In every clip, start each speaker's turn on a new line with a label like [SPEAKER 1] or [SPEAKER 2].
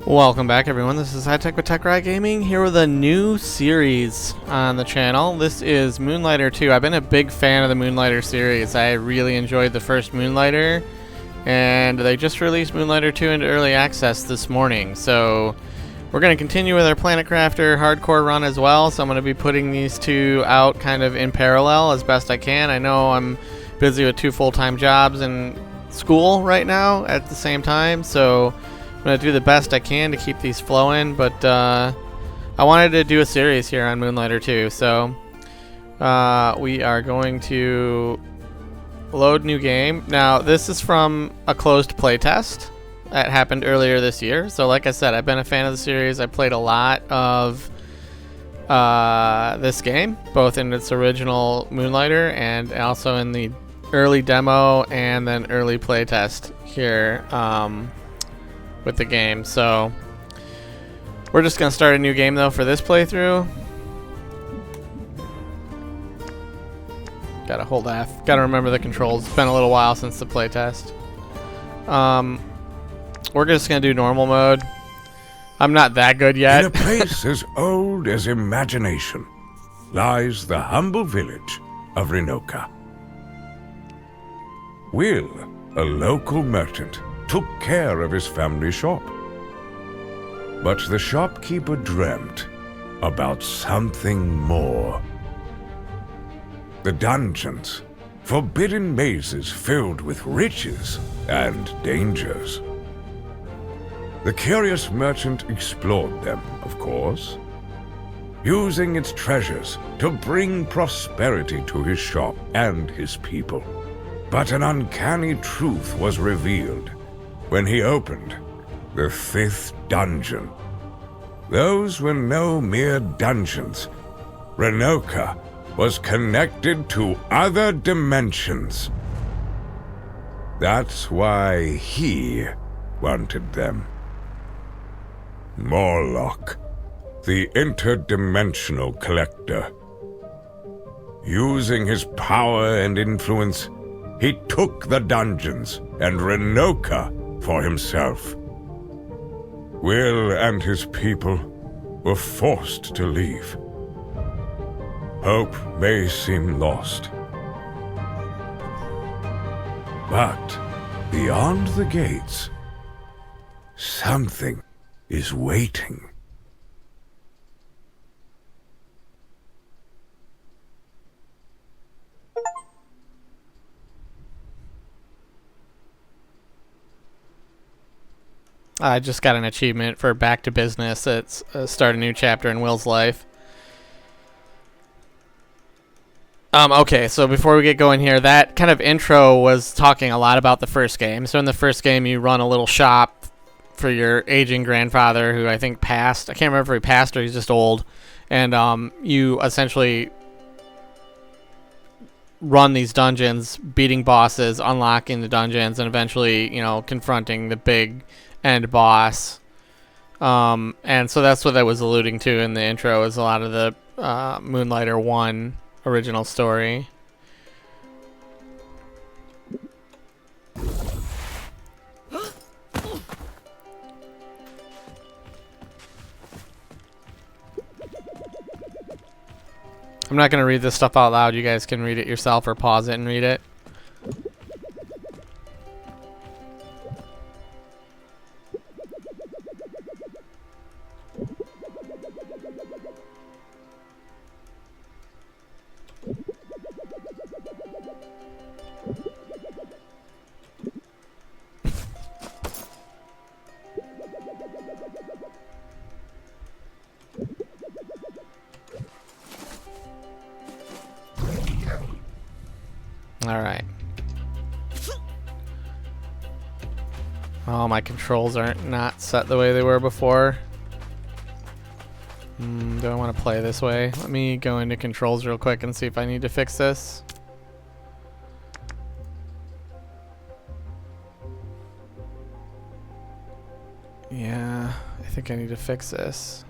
[SPEAKER 1] Welcome back, everyone. This is High Tech with TechRide Gaming, here with a new series on the channel. This is Moonlighter 2. I've been a big fan of the Moonlighter series. I really enjoyed the first Moonlighter, and they just released Moonlighter 2 into early access this morning. So we're going to continue with our Planet Crafter hardcore run as well, so I'm going to be putting these two out kind of in parallel as best I can. I know I'm busy with 2 full-time jobs and school right now at the same time, so I'm going to do the best I can to keep these flowing, but I wanted to do a series here on Moonlighter 2, so we are going to load new game. Now, this is from a closed playtest that happened earlier this year, so like I said, I've been a fan of the series. I played a lot of this game, both in its original Moonlighter and also in the early demo and then early playtest here with the game. So we're just gonna start a new game though for this playthrough. Gotta hold F. Gotta remember the controls. It's been a little while since the playtest. We're just gonna do normal mode. I'm not that good yet.
[SPEAKER 2] In a place as old as imagination lies the humble village of Renoka. Will, a local merchant, took care of his family shop. But the shopkeeper dreamt about something more. The dungeons, forbidden mazes filled with riches and dangers. The curious merchant explored them, of course, using its treasures to bring prosperity to his shop and his people. But an uncanny truth was revealed when he opened the 5th dungeon. Those were no mere dungeons. Renoka was connected to other dimensions. That's why he wanted them. Morlock, the interdimensional collector. Using his power and influence, he took the dungeons and Renoka for himself. Will and his people were forced to leave. Hope may seem lost. But beyond the gates, something is waiting.
[SPEAKER 1] I just got an achievement for back to business. It's start a new chapter in Will's life. Okay, so before we get going here, that kind of intro was talking a lot about the first game. So in the first game, you run a little shop for your aging grandfather, who I think passed. I can't remember if he passed or he's just old. And you essentially run these dungeons, beating bosses, unlocking the dungeons, and eventually, you know, confronting the big end boss. And so that's what I was alluding to in the intro, is a lot of the Moonlighter 1 original story. I'm not going to read this stuff out loud. You guys can read it yourself or pause it and read it. All right. Oh, my controls aren't not set the way they were before. Do I want to play this way? Let me go into controls real quick and see if I need to fix this. Yeah, I think I need to fix this.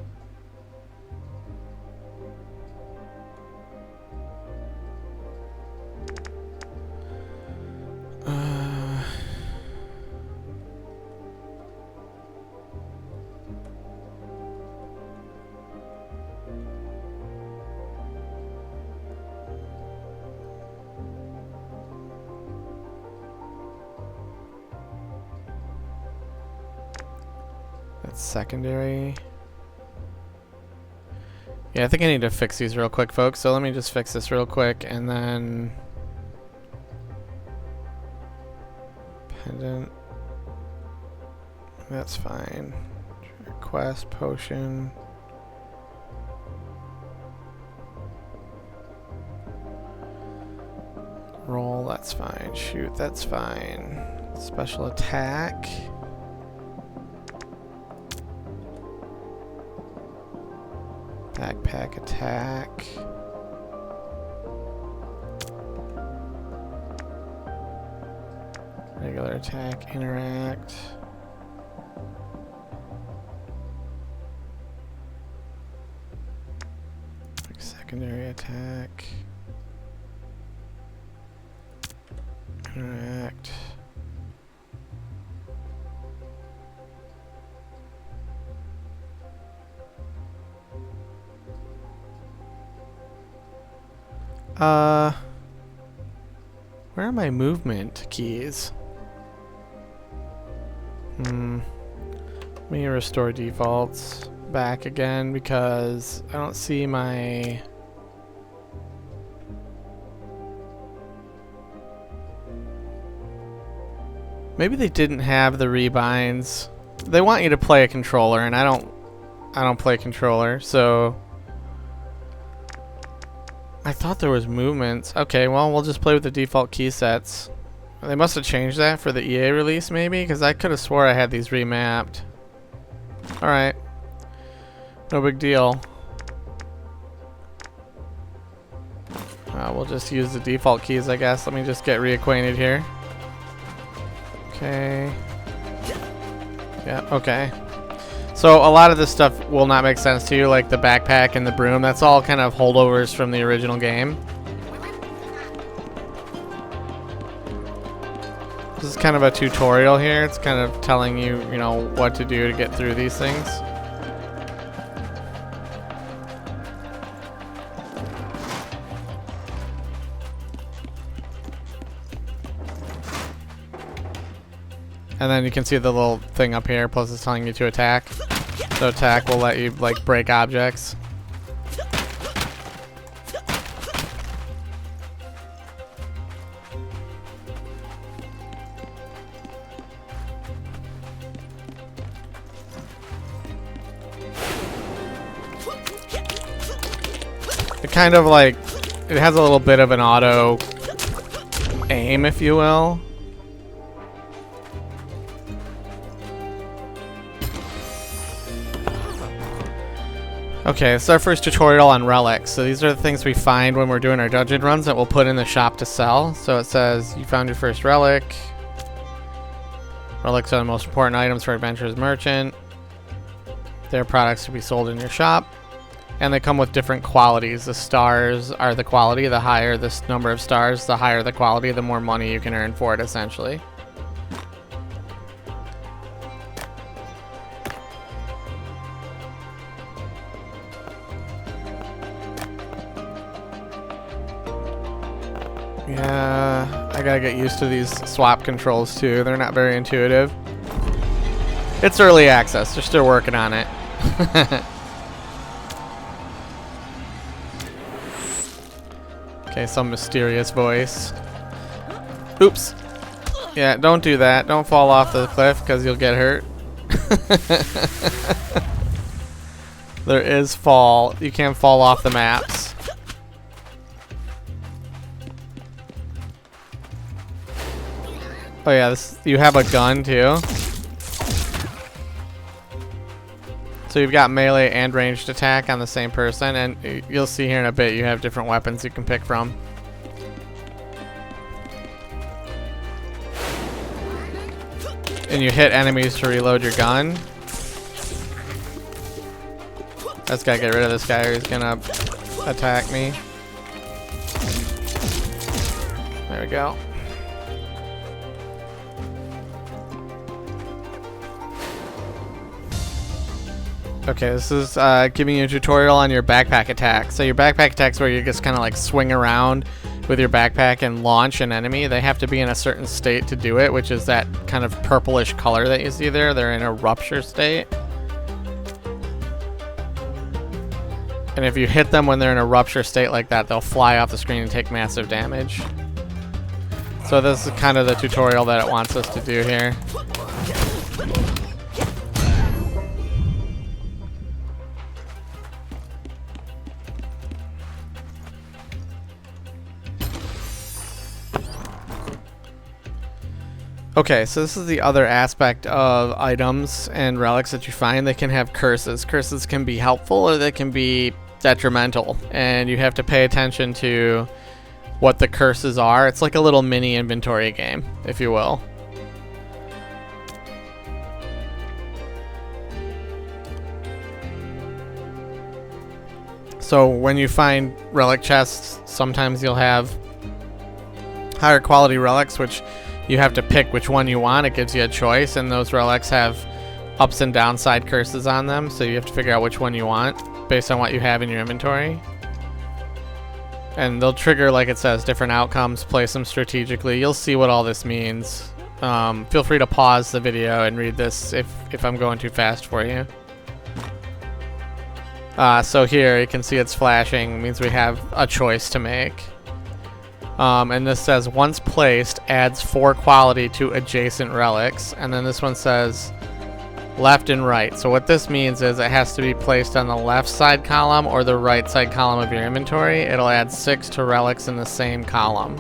[SPEAKER 1] That's secondary. Yeah, I think I need to fix these real quick, folks. So let me just fix this real quick, and then pendant. That's fine. Request potion. Roll, that's fine. Shoot, that's fine. Special attack. Backpack attack. Regular attack, interact. Secondary attack. Interact. Where are my movement keys? Let me restore defaults back again because I don't see my... Maybe they didn't have the rebinds. They want you to play a controller, and I don't play controller, so I thought there was movements. Okay, well, we'll just play with the default key sets. They must have changed that for the EA release, maybe, because I could have swore I had these remapped. All right, no big deal. We'll just use the default keys, I guess. Let me just get reacquainted here. Okay. Yeah, okay. So a lot of this stuff will not make sense to you, like the backpack and the broom. That's all kind of holdovers from the original game. This is kind of a tutorial here. It's kind of telling you, you know, what to do to get through these things. And then you can see the little thing up here, plus it's telling you to attack. So attack will let you, like, break objects. It kind of like, it has a little bit of an auto aim, if you will. Okay, this is our first tutorial on relics. So these are the things we find when we're doing our dungeon runs that we'll put in the shop to sell. So it says, you found your first relic. Relics are the most important items for Adventurer's Merchant. Their products to be sold in your shop. And they come with different qualities. The stars are the quality. The higher the number of stars, the higher the quality, the more money you can earn for it, essentially. Yeah, I gotta get used to these swap controls too. They're not very intuitive. It's early access. They're still working on it. Okay, some mysterious voice. Oops. Yeah, don't do that. Don't fall off the cliff because you'll get hurt. There is fall. You can fall off the maps. Oh yeah, you have a gun too. So you've got melee and ranged attack on the same person, and you'll see here in a bit you have different weapons you can pick from. And you hit enemies to reload your gun. I just gotta get rid of this guy or he's gonna attack me. There we go. Okay, this is giving you a tutorial on your backpack attack. So your backpack attack is where you just kind of like swing around with your backpack and launch an enemy. They have to be in a certain state to do it, which is that kind of purplish color that you see there. They're in a rupture state. And if you hit them when they're in a rupture state like that, they'll fly off the screen and take massive damage. So this is kind of the tutorial that it wants us to do here. Okay, so this is the other aspect of items and relics that you find. They can have curses. Curses can be helpful or they can be detrimental, and you have to pay attention to what the curses are. It's like a little mini inventory game, if you will. So when you find relic chests, sometimes you'll have higher quality relics, which you have to pick which one you want. It gives you a choice, and those relics have ups and downside curses on them, so you have to figure out which one you want based on what you have in your inventory. And they'll trigger, like it says, different outcomes. Place them strategically. You'll see what all this means. Feel free to pause the video and read this if I'm going too fast for you. So here you can see it's flashing. It means we have a choice to make. And this says once placed adds 4 quality to adjacent relics, and then this one says left and right. So what this means is it has to be placed on the left side column or the right side column of your inventory. It'll add 6 to relics in the same column.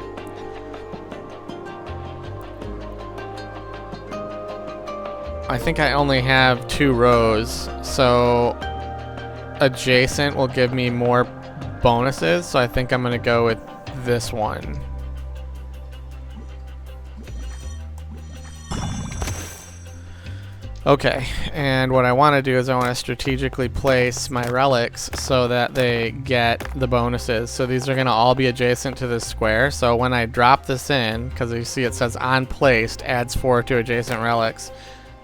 [SPEAKER 1] I think I only have 2 rows, so adjacent will give me more bonuses, so I think I'm gonna go with this one. Okay, and what I want to do is I want to strategically place my relics so that they get the bonuses. So these are going to all be adjacent to this square. So when I drop this in, because you see it says on placed adds 4 to adjacent relics,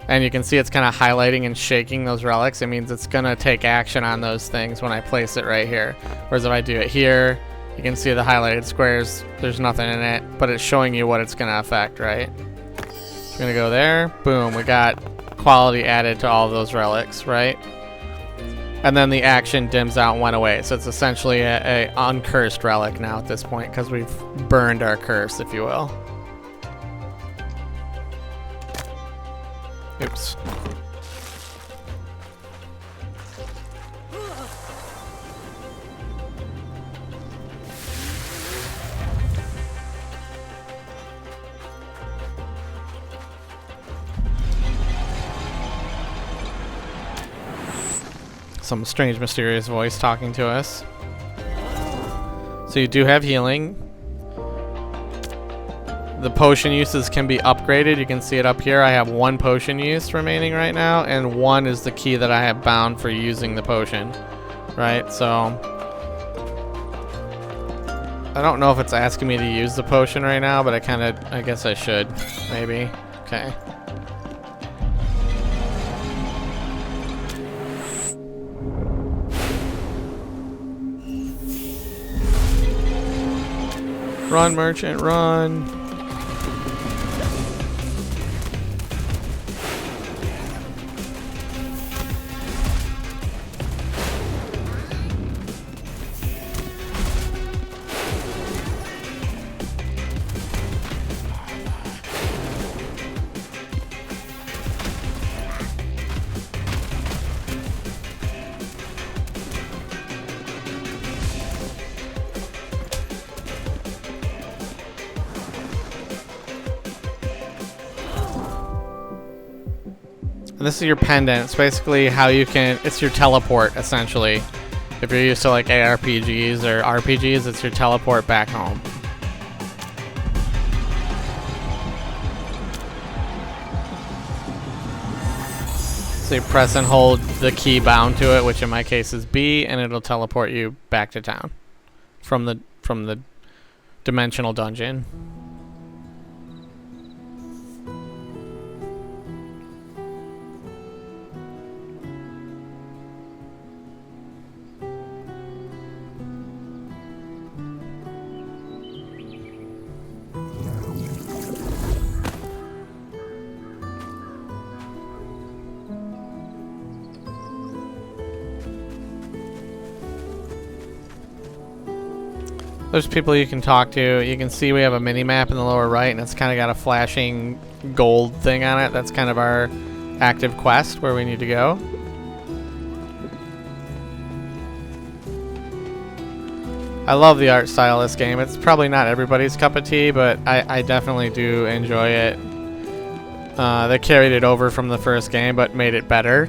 [SPEAKER 1] and you can see it's kind of highlighting and shaking those relics. It means it's going to take action on those things when I place it right here. Whereas if I do it here, you can see the highlighted squares, there's nothing in it, but it's showing you what it's going to affect, right? I'm going to go there. Boom, we got quality added to all of those relics, right? And then the action dims out and went away. So it's essentially a uncursed relic now at this point because we've burned our curse, if you will. Oops. Some strange mysterious voice talking to us. So you do have healing. The potion uses can be upgraded. You can see it up here. I have 1 potion use remaining right now, and 1 is the key that I have bound for using the potion, right? So I don't know if it's asking me to use the potion right now, but I guess I should, maybe. Okay. Run, merchant, run. And this is your pendant. It's basically how you can, it's your teleport, essentially. If you're used to like ARPGs or RPGs, it's your teleport back home. So you press and hold the key bound to it, which in my case is B, and it'll teleport you back to town from the dimensional dungeon. There's people you can talk to. You can see we have a mini map in the lower right, and it's kind of got a flashing gold thing on it. That's kind of our active quest where we need to go. I love the art style of this game. It's probably not everybody's cup of tea, but I definitely do enjoy it. They carried it over from the first game, but made it better.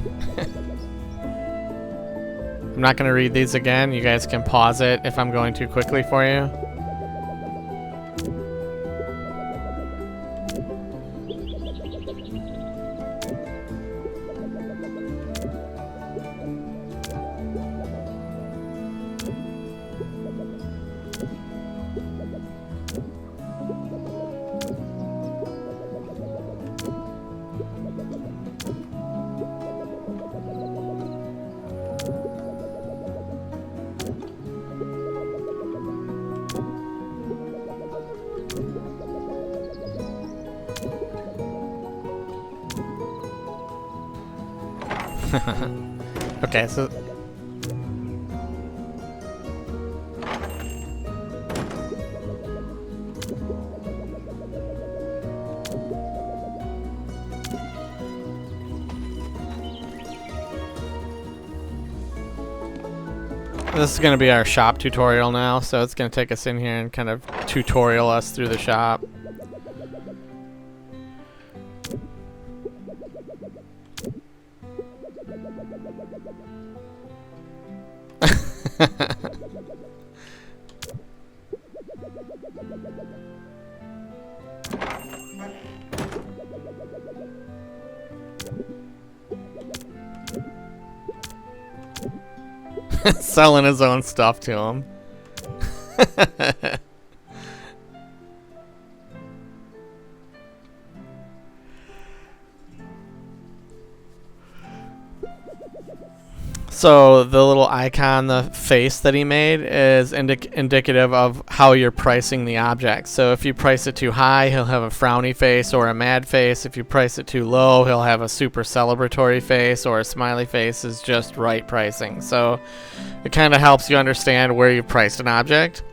[SPEAKER 1] I'm not going to read these again. You guys can pause it if I'm going too quickly for you. Okay, so this is going to be our shop tutorial now, so it's going to take us in here and kind of tutorial us through the shop. Selling his own stuff to him. So the little icon, the face that he made, is indicative of how you're pricing the object. So if you price it too high, he'll have a frowny face or a mad face. If you price it too low, he'll have a super celebratory face, or a smiley face is just right pricing. So it kind of helps you understand where you've priced an object.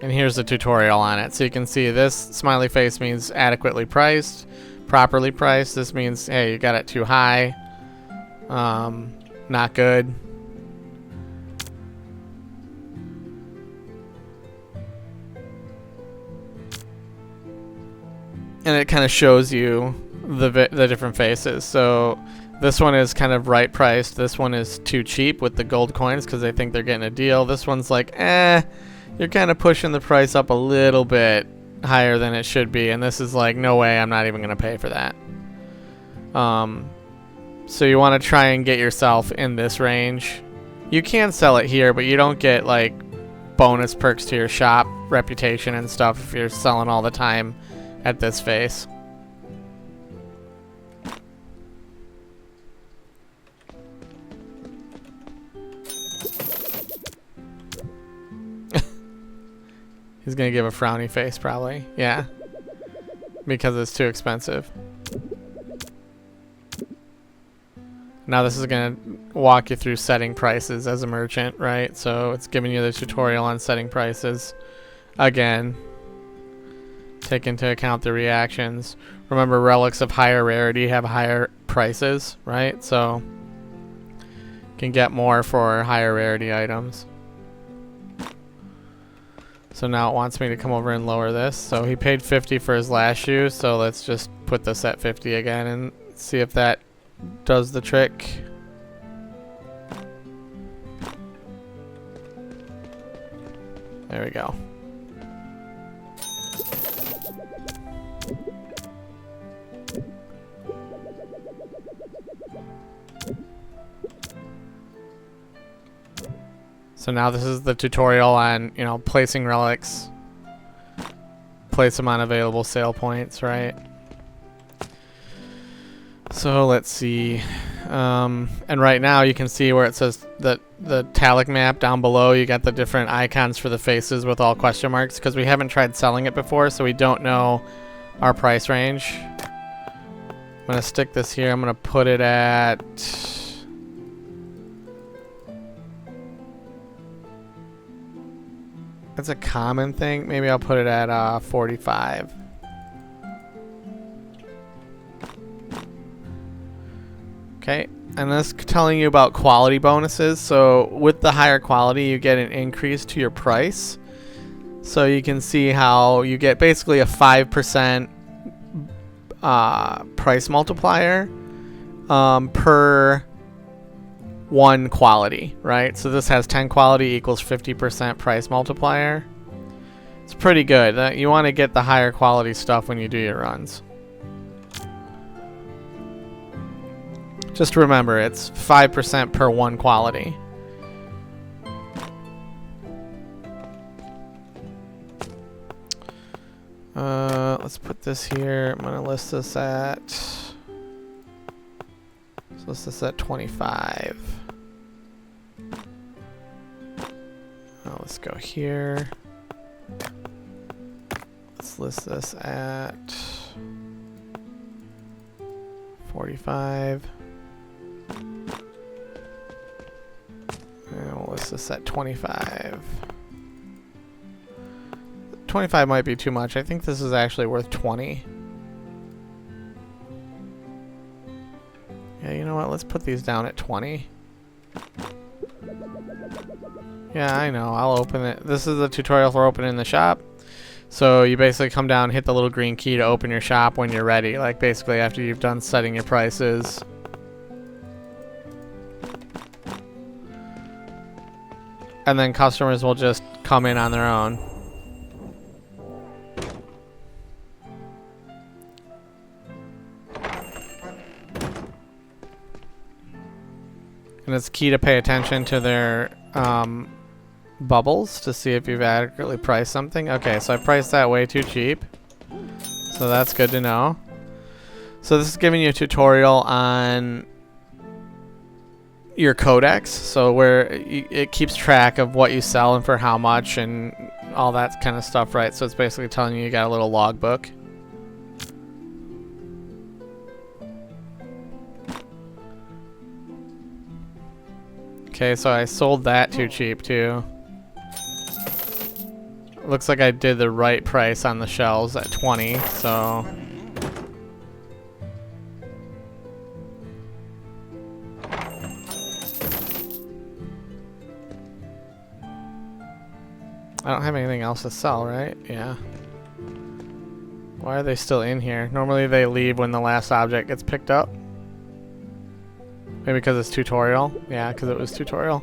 [SPEAKER 1] And here's the tutorial on it. So you can see this smiley face means adequately priced. Properly priced, this means, hey, you got it too high. Not good. And it kind of shows you the different faces. So this one is kind of right priced. This one is too cheap with the gold coins because they think they're getting a deal. This one's like, you're kind of pushing the price up a little bit higher than it should be, and this is like, no way, I'm not even gonna pay for that. So you want to try and get yourself in this range. You can sell it here, but you don't get like bonus perks to your shop, reputation and stuff if you're selling all the time at this face. He's gonna give a frowny face, probably. Yeah. Because it's too expensive. Now this is gonna walk you through setting prices as a merchant, right? So it's giving you the tutorial on setting prices. Again, take into account the reactions. Remember, relics of higher rarity have higher prices, right? So you can get more for higher rarity items. So now it wants me to come over and lower this. So he paid 50 for his last shoe, so let's just put this at 50 again and see if that does the trick. There we go. So now this is the tutorial on, you know, placing relics. Place them on available sale points, right? So let's see. And right now you can see where it says that the Talic map down below, you got the different icons for the faces with all question marks, because we haven't tried selling it before, so we don't know our price range. I'm going to stick this here. I'm going to put it at It's a common thing. Maybe I'll put it at 45. Okay, and this is telling you about quality bonuses. So with the higher quality, you get an increase to your price. So you can see how you get basically a 5% price multiplier per 1 quality, right? So this has 10 quality equals 50% price multiplier. It's pretty good. You want to get the higher quality stuff when you do your runs. Just remember, it's 5% per 1 quality. Let's put this here. I'm going to list this at... So list this at 25. Let's go here. Let's list this at 45. And we'll list this at 25. 25 might be too much. I think this is actually worth 20. Yeah, you know what? Let's put these down at 20. Yeah, I know. I'll open it. This is the tutorial for opening the shop. So you basically come down, hit the little green key to open your shop when you're ready. Like basically after you've done setting your prices. And then customers will just come in on their own. And it's key to pay attention to their bubbles to see if you've adequately priced something. Okay, so I priced that way too cheap. So that's good to know. So this is giving you a tutorial on your codex. So where it keeps track of what you sell and for how much and all that kind of stuff, right? So it's basically telling you got a little logbook. Okay, so I sold that too cheap too. Looks like I did the right price on the shelves at 20, so... I don't have anything else to sell, right? Yeah. Why are they still in here? Normally they leave when the last object gets picked up. Maybe because it's tutorial? Yeah, because it was tutorial.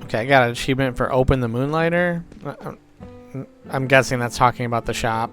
[SPEAKER 1] Okay, I got an achievement for Open the Moonlighter. I'm guessing that's talking about the shop.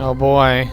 [SPEAKER 1] Oh boy.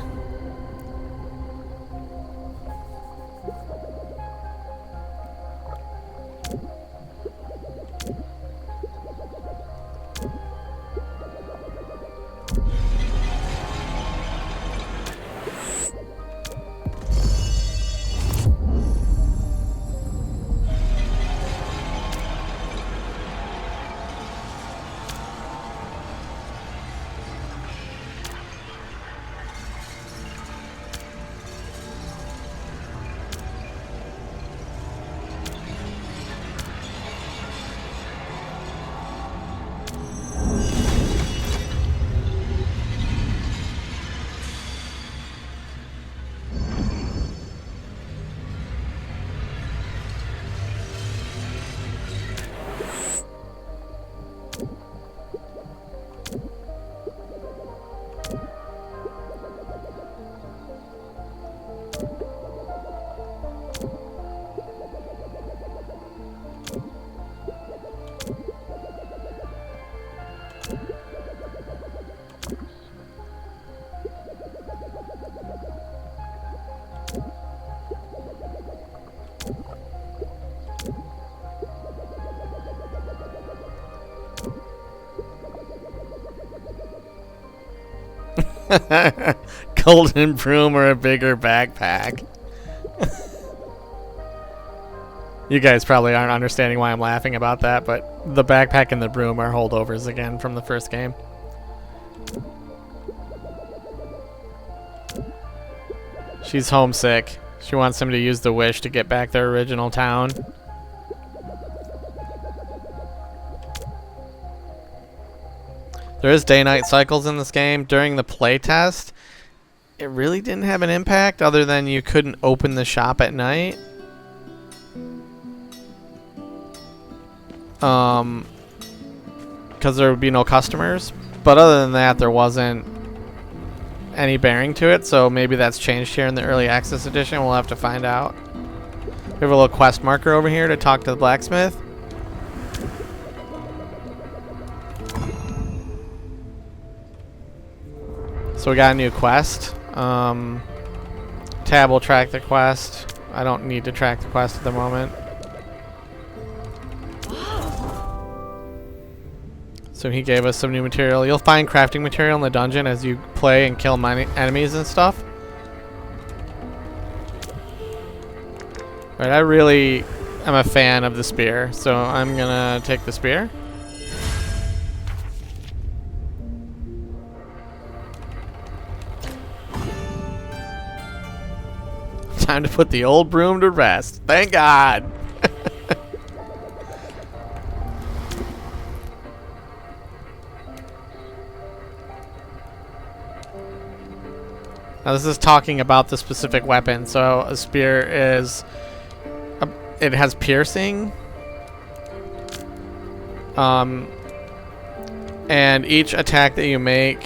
[SPEAKER 1] Golden broom or a bigger backpack. You guys probably aren't understanding why I'm laughing about that, but the backpack and the broom are holdovers again from the first game. She's homesick. She wants him to use the wish to get back their original town. There is day-night cycles in this game. During the playtest, it really didn't have an impact other than you couldn't open the shop at night. Because there would be no customers. But other than that, there wasn't any bearing to it, so maybe that's changed here in the early access edition. We'll have to find out. We have a little quest marker over here to talk to the blacksmith. So we got a new quest. Tab will track the quest. I don't need to track the quest at the moment. So he gave us some new material. You'll find crafting material in the dungeon as you play and kill enemies and stuff. Alright, I really am a fan of the spear, so I'm gonna take the spear. Time to put the old broom to rest. Thank God! Now this is talking about the specific weapon. So a spear is, it has piercing, and each attack that you make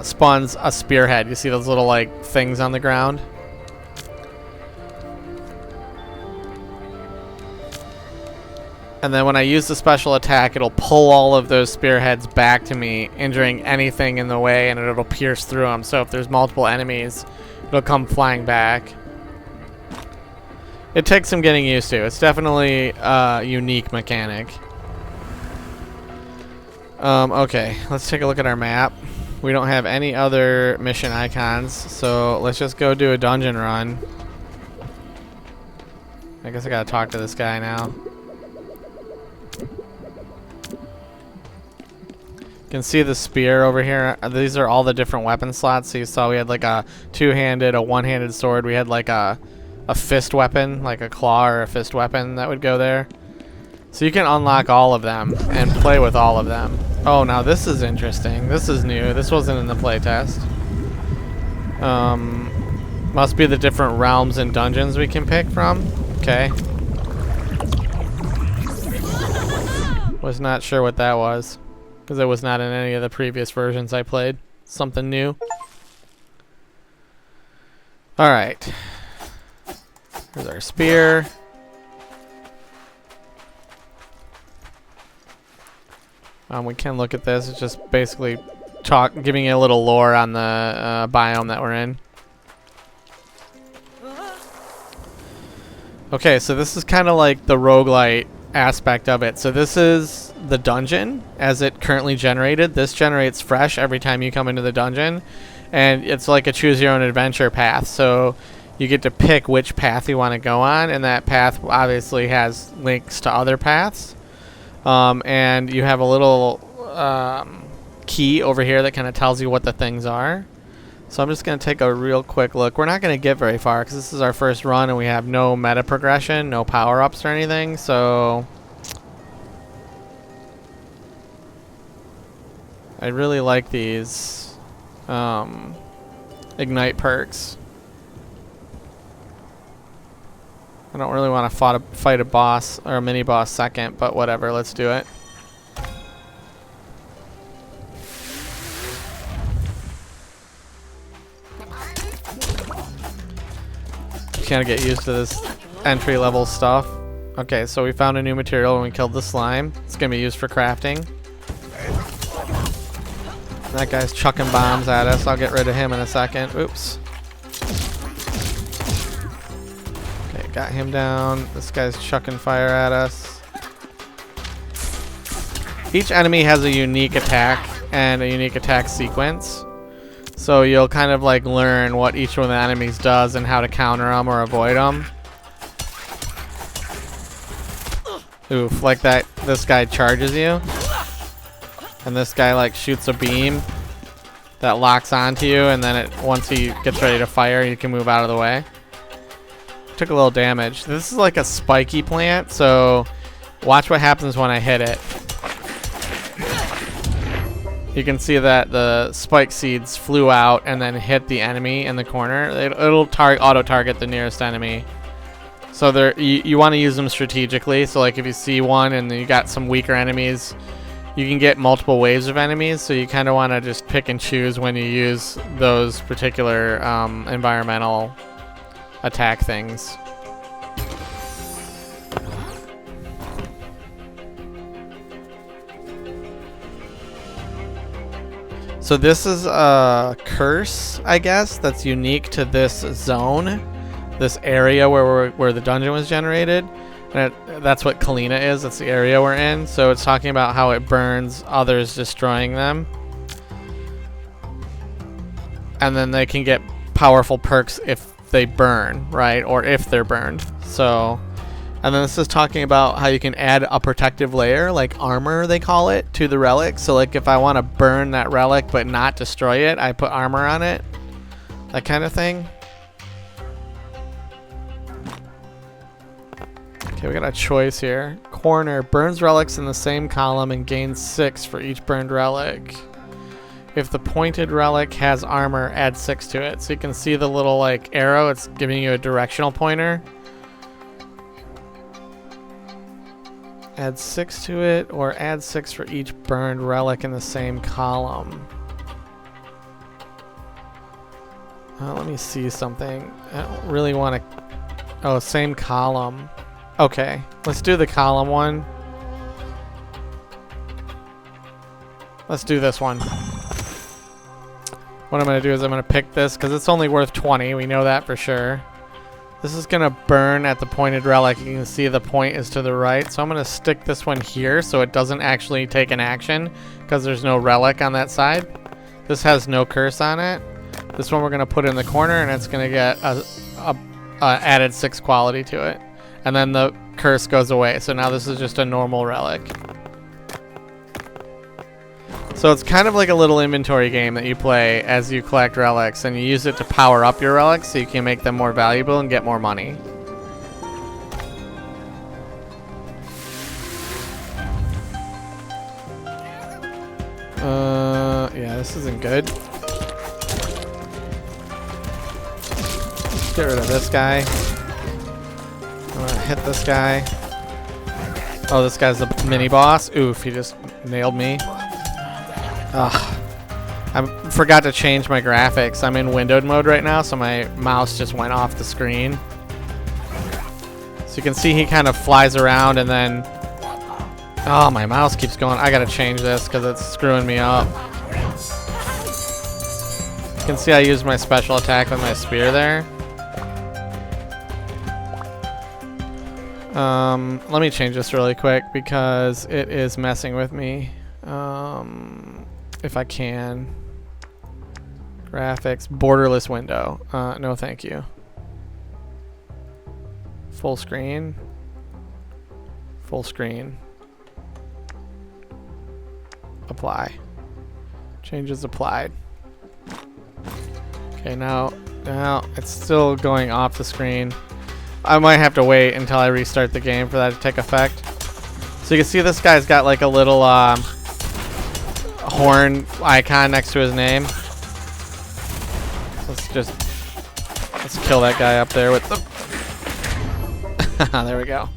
[SPEAKER 1] spawns a spearhead. You see those little like things on the ground? And then when I use the special attack, it'll pull all of those spearheads back to me, injuring anything in the way, and it'll pierce through them. So if there's multiple enemies, it'll come flying back. It takes some getting used to. It's definitely a unique mechanic. Okay, let's take a look at our map. We don't have any other mission icons, so let's just go do a dungeon run. I guess I gotta talk to this guy now. You can see the spear over here. These are all the different weapon slots. So you saw we had like a two-handed, a one-handed sword. We had like a fist weapon, like a claw or a fist weapon that would go there. So you can unlock all of them and play with all of them. Oh, now this is interesting. This is new. This wasn't in the playtest. Must be the different realms and dungeons we can pick from. Okay. Was not sure what that was, because it was not in any of the previous versions I played. Something new. Alright. Here's our spear. We can look at this. It's just basically giving you a little lore on the biome that we're in. Okay, so this is kind of like the roguelite aspect of it. So this is the dungeon as it currently generated. This generates fresh every time you come into the dungeon, and it's like a choose your own adventure path. So you get to pick which path you want to go on, and that path obviously has links to other paths. And you have a little key over here that kind of tells you what the things are. So I'm just going to take a real quick look. We're not going to get very far because this is our first run and we have no meta progression, no power-ups or anything. So I really like these ignite perks. I don't really want to fight a boss or a mini boss second, but whatever, let's do it. Kind of get used to this entry level stuff. Okay, so we found a new material and we killed the slime. It's gonna be used for crafting. That guy's chucking bombs at us. I'll get rid of him in a second. Oops. Okay, got him down. This guy's chucking fire at us. Each enemy has a unique attack and a unique attack sequence. So you'll kind of like learn what each one of the enemies does and how to counter them or avoid them. Oof, like that, this guy charges you. And this guy like shoots a beam that locks onto you, and then once he gets ready to fire, you can move out of the way. Took a little damage. This is like a spiky plant, so watch what happens when I hit it. You can see that the spike seeds flew out and then hit the enemy in the corner. It'll auto-target the nearest enemy. So you want to use them strategically. So like if you see one and you got some weaker enemies, you can get multiple waves of enemies. So you kind of want to just pick and choose when you use those particular environmental attack things. So this is a curse, I guess, that's unique to this zone, this area where the dungeon was generated. And that's what Kalina is. That's the area we're in. So it's talking about how it burns others, destroying them. And then they can get powerful perks if they burn, right? Or if they're burned. So, and then this is talking about how you can add a protective layer, like armor they call it, to the relic. So like if I want to burn that relic but not destroy it, I put armor on it. That kind of thing. Okay, we got a choice here. Corner, burns relics in the same column and gains 6 for each burned relic. If the pointed relic has armor, add 6 to it. So you can see the little like arrow, it's giving you a directional pointer. Add 6 to it, or add 6 for each burned relic in the same column. Let me see something. I don't really want to... Oh, same column. Okay, let's do the column one. Let's do this one. What I'm going to do is I'm going to pick this, because it's only worth 20. We know that for sure. This is going to burn at the pointed relic. You can see the point is to the right. So I'm going to stick this one here so it doesn't actually take an action because there's no relic on that side. This has no curse on it. This one we're going to put in the corner and it's going to get a added 6 quality to it. And then the curse goes away. So now this is just a normal relic. So it's kind of like a little inventory game that you play as you collect relics, and you use it to power up your relics so you can make them more valuable and get more money. Yeah, this isn't good. Get rid of this guy. I'm gonna hit this guy. Oh, this guy's a mini boss. Oof, he just nailed me. Ugh. I forgot to change my graphics. I'm in windowed mode right now, so my mouse just went off the screen. So you can see he kind of flies around and then... Oh, my mouse keeps going. I gotta change this because it's screwing me up. You can see I used my special attack with my spear there. Let me change this really quick because it is messing with me. If I can. Graphics, borderless window. No, thank you. Full screen. Full screen. Apply. Changes applied. Okay, now it's still going off the screen. I might have to wait until I restart the game for that to take effect. So you can see this guy's got like a little horn icon next to his name. Let's kill that guy up there with the... There we go.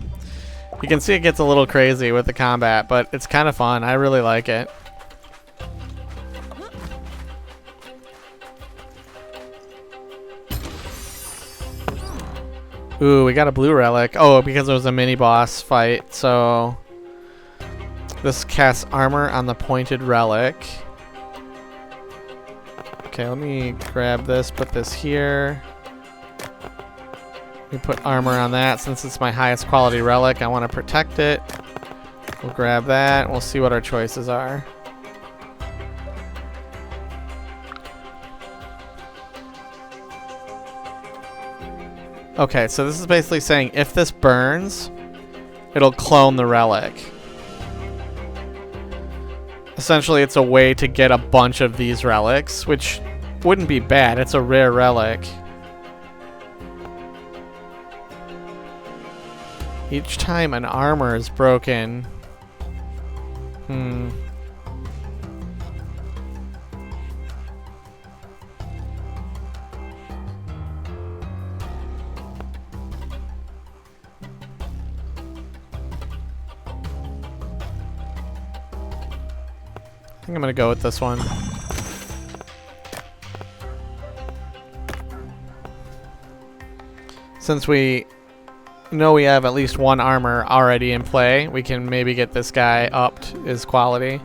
[SPEAKER 1] You can see it gets a little crazy with the combat, but it's kind of fun. I really like it. Ooh, we got a blue relic. Oh, because it was a mini boss fight, so... This casts armor on the pointed relic. Okay, let me grab this, put this here. We put armor on that since it's my highest quality relic. I want to protect it. We'll grab that, and we'll see what our choices are. Okay, so this is basically saying if this burns, it'll clone the relic. Essentially, it's a way to get a bunch of these relics, which wouldn't be bad. It's a rare relic. Each time an armor is broken. I think I'm gonna go with this one. Since we know we have at least one armor already in play, we can maybe get this guy upped his quality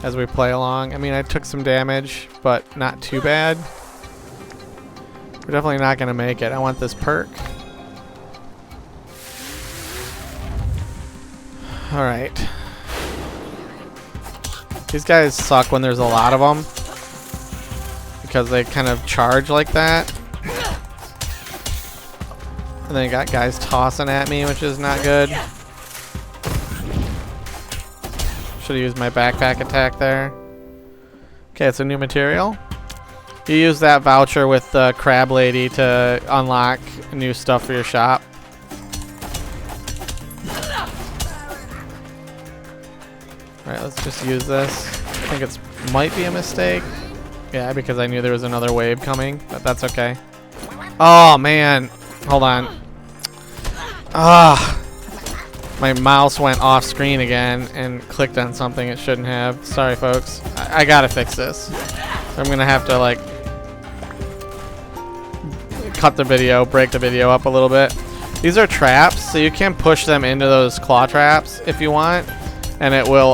[SPEAKER 1] as we play along. I mean, I took some damage, but not too bad. We're definitely not gonna make it. I want this perk. Alright. These guys suck when there's a lot of them because they kind of charge like that. And then you got guys tossing at me, which is not good. Should have used my backpack attack there. Okay, it's a new material. You use that voucher with the crab lady to unlock new stuff for your shop. Alright, let's just use this. I think it might be a mistake. Yeah, because I knew there was another wave coming, but that's okay. Oh, man. Hold on. Ah. My mouse went off screen again and clicked on something it shouldn't have. Sorry, folks. I gotta fix this. I'm gonna have to, like, cut the video, break the video up a little bit. These are traps, so you can push them into those claw traps if you want. And it will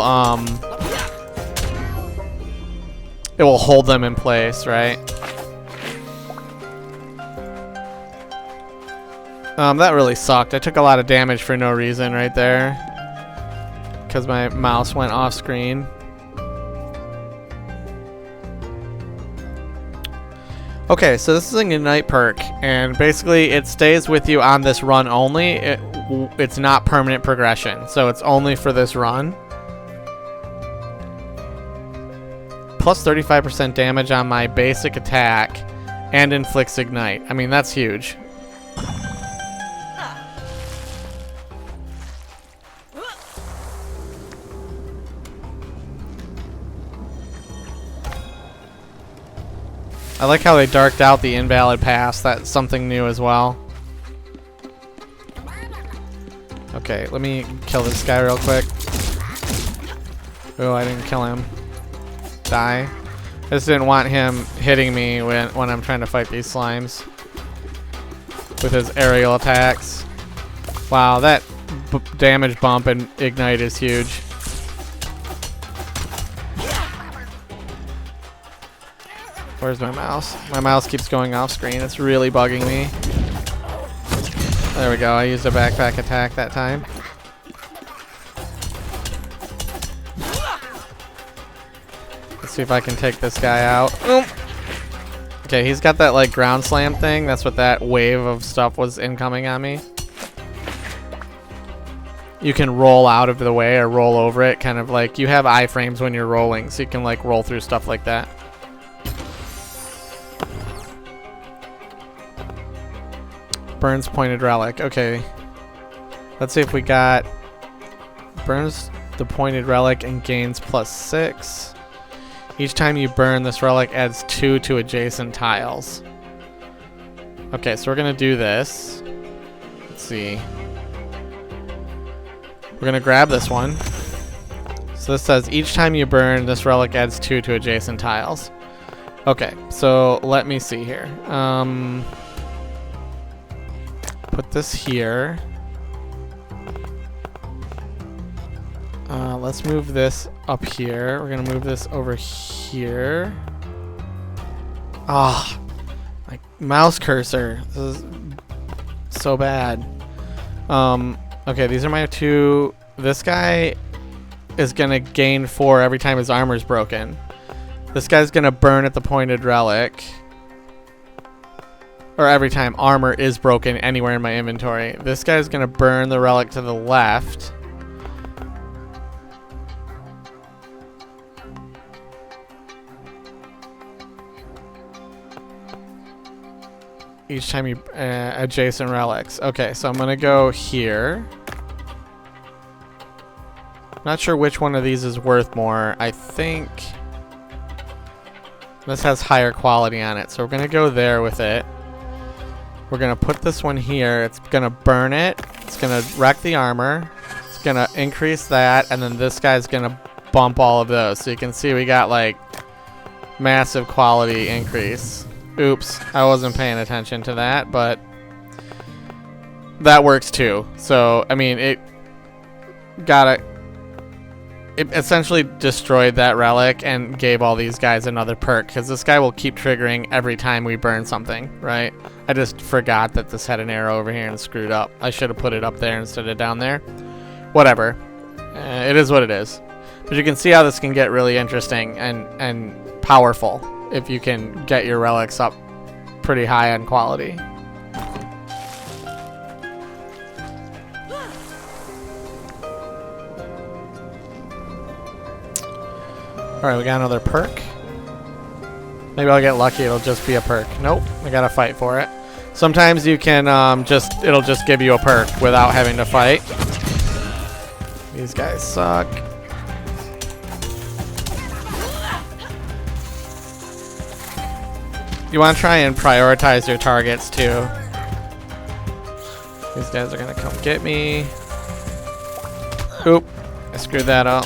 [SPEAKER 1] hold them in place, right? That really sucked. I took a lot of damage for no reason right there because my mouse went off screen. Okay, so this is an Ignite perk, and basically it stays with you on this run only. It's not permanent progression, so it's only for this run. Plus 35% damage on my basic attack and inflicts Ignite. I mean, that's huge. I like how they darked out the invalid pass. That's something new as well. Okay, let me kill this guy real quick. Oh, I didn't kill him. Die. I just didn't want him hitting me when I'm trying to fight these slimes with his aerial attacks. Wow, that damage bump and Ignite is huge. Where's my mouse? My mouse keeps going off screen. It's really bugging me. There we go. I used a backpack attack that time. Let's see if I can take this guy out. Okay, he's got that like ground slam thing. That's what that wave of stuff was incoming on me. You can roll out of the way or roll over it. Kind of like you have iframes when you're rolling, so you can like roll through stuff like that. Burns pointed relic. Okay. Let's see if we got burns the pointed relic and gains +6. Each time you burn, this relic adds 2 to adjacent tiles. Okay, so we're gonna do this. Let's see. We're gonna grab this one. So this says each time you burn, this relic adds 2 to adjacent tiles. Okay, so let me see here. Put this here. Let's move this up here. We're gonna move this over here. Ah, my mouse cursor. This is so bad. Okay, these are my two. This guy is gonna gain 4 every time his armor's broken. This guy's gonna burn at the pointed relic. or every time armor is broken anywhere in my inventory. This guy's gonna burn the relic to the left. Each time you adjacent relics. Okay, so I'm gonna go here. Not sure which one of these is worth more. I think this has higher quality on it, so we're gonna go there with it. We're gonna put this one here. It's gonna burn it. It's gonna wreck the armor. It's gonna increase that, and then this guy's gonna bump all of those. So you can see we got like massive quality increase. Oops, I wasn't paying attention to that, but that works too. So, I mean, it essentially destroyed that relic and gave all these guys another perk, because this guy will keep triggering every time we burn something, right? I just forgot that this had an arrow over here and screwed up. I should have put it up there instead of down there. Whatever. It is what it is. But you can see how this can get really interesting and powerful if you can get your relics up pretty high on quality. Alright, we got another perk. Maybe I'll get lucky, it'll just be a perk. Nope, I gotta fight for it. Sometimes you can it'll just give you a perk without having to fight. These guys suck. You want to try and prioritize your targets too. These guys are gonna come get me. Oop, I screwed that up.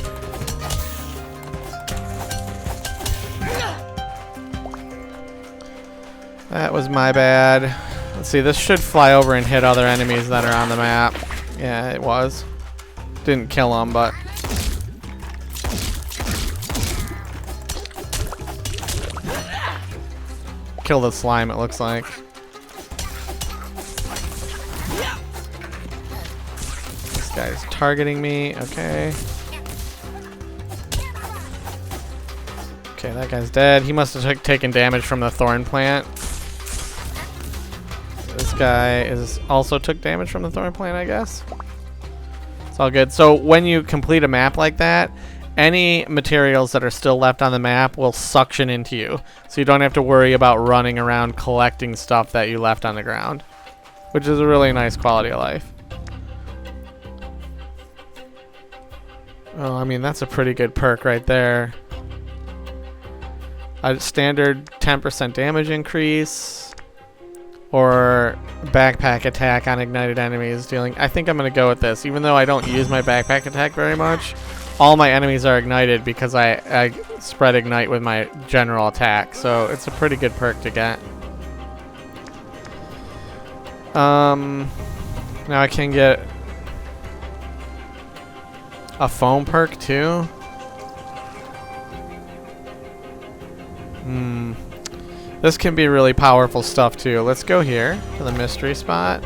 [SPEAKER 1] That was my bad. Let's see, this should fly over and hit other enemies that are on the map. Yeah, it was. Didn't kill them, but... kill the slime, it looks like. This guy's targeting me. Okay. Okay, that guy's dead. He must have taken damage from the thorn plant. This guy is also took damage from the thorn plant, I guess. It's all good. So when you complete a map like that, any materials that are still left on the map will suction into you. So you don't have to worry about running around collecting stuff that you left on the ground, which is a really nice quality of life. Oh, I mean, that's a pretty good perk right there. A standard 10% damage increase, or backpack attack on ignited enemies dealing... I think I'm going to go with this. Even though I don't use my backpack attack very much, all my enemies are ignited because I spread ignite with my general attack. So it's a pretty good perk to get. Now I can get a foam perk too. This can be really powerful stuff too. Let's go here to the mystery spot.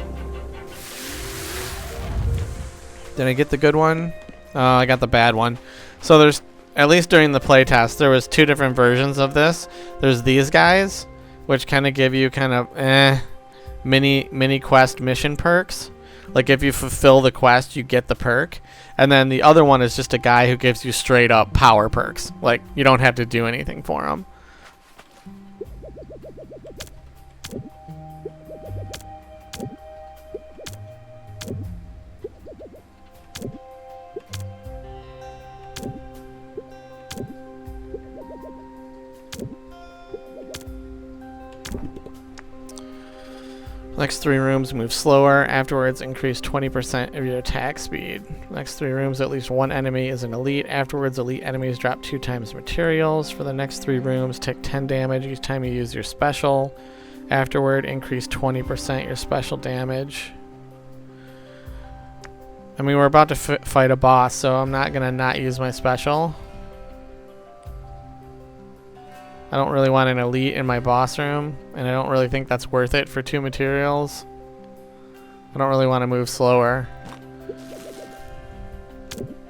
[SPEAKER 1] Did I get the good one? Oh, I got the bad one. So there's, at least during the playtest, there was two different versions of this. There's these guys, which kind of give you kind of mini quest mission perks. Like if you fulfill the quest, you get the perk. And then the other one is just a guy who gives you straight up power perks. Like you don't have to do anything for him. Next 3 rooms move slower. Afterwards, increase 20% of your attack speed. Next 3 rooms, at least 1 enemy is an elite. Afterwards, elite enemies drop 2 times materials. For the next 3 rooms, take 10 damage each time you use your special. Afterward, increase 20% your special damage. I mean, we're about to fight a boss, so I'm not going to not use my special. I don't really want an elite in my boss room, and I don't really think that's worth it for 2 materials. I don't really want to move slower.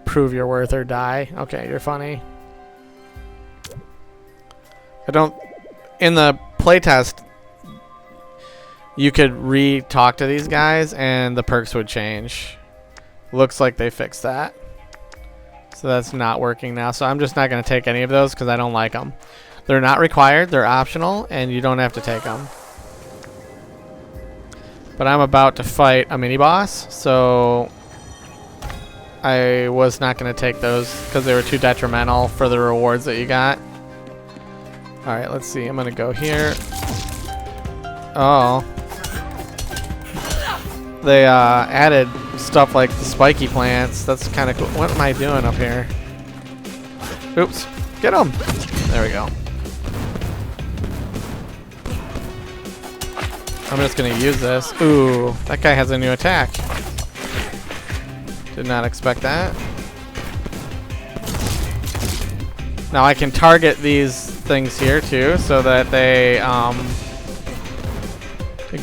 [SPEAKER 1] Prove your worth or die. Okay, you're funny. I don't... In the playtest, you could re-talk to these guys and the perks would change. Looks like they fixed that. So that's not working now. So I'm just not going to take any of those because I don't like them. They're not required. They're optional, and you don't have to take them. But I'm about to fight a mini-boss, so I was not going to take those because they were too detrimental for the rewards that you got. Alright, let's see. I'm going to go here. Oh. They added stuff like the spiky plants. That's kind of cool. What am I doing up here? Oops. Get him! There we go. I'm just going to use this. Ooh, that guy has a new attack. Did not expect that. Now I can target these things here too so that they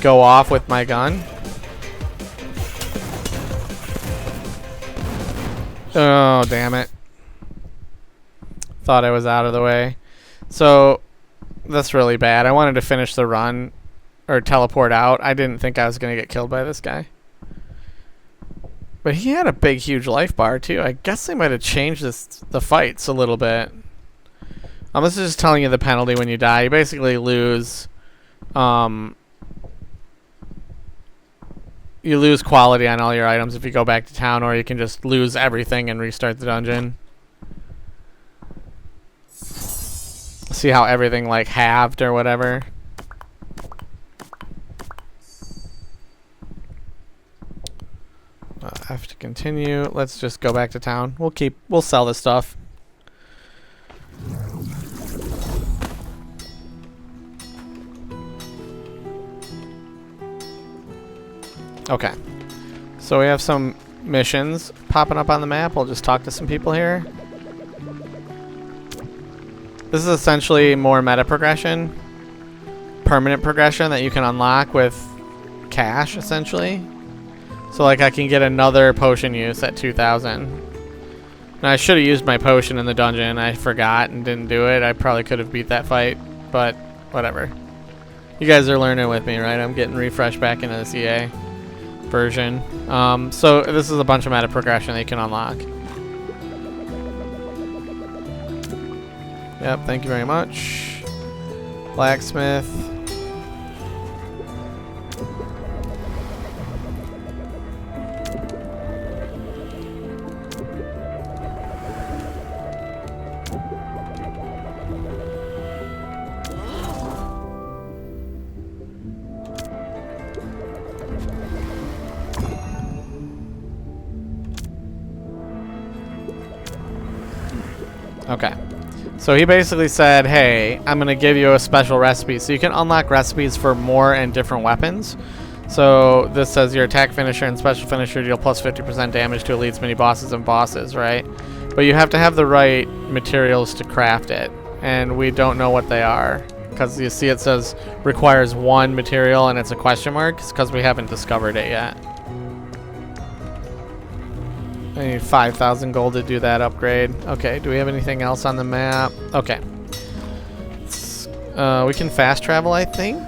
[SPEAKER 1] go off with my gun. Oh, damn it. Thought I was out of the way. So, that's really bad. I wanted to finish the run or teleport out. I didn't think I was going to get killed by this guy. But he had a big, huge life bar, too. I guess they might have changed the fights a little bit. This is just telling you the penalty when you die. You basically lose... you lose quality on all your items if you go back to town, or you can just lose everything and restart the dungeon. See how everything like halved or whatever. I have to continue. Let's just go back to town. We'll sell this stuff. Okay, so we have some missions popping up on the map. We'll just talk to some people here. This is essentially more meta progression, permanent progression that you can unlock with cash, essentially. So like I can get another potion use at 2,000. Now I should have used my potion in the dungeon. I forgot and didn't do it. I probably could have beat that fight, but whatever. You guys are learning with me, right? I'm getting refreshed back into the CA version. So this is a bunch of meta progression that you can unlock. Yep, thank you very much. Blacksmith. Okay. So he basically said, hey, I'm going to give you a special recipe. So you can unlock recipes for more and different weapons. So this says your attack finisher and special finisher deal plus 50% damage to elites, mini bosses, and bosses, right? But you have to have the right materials to craft it. And we don't know what they are. Because you see it says requires one material and it's a question mark. It's because we haven't discovered it yet. I need 5,000 gold to do that upgrade. Okay, do we have anything else on the map? Okay. We can fast travel, I think.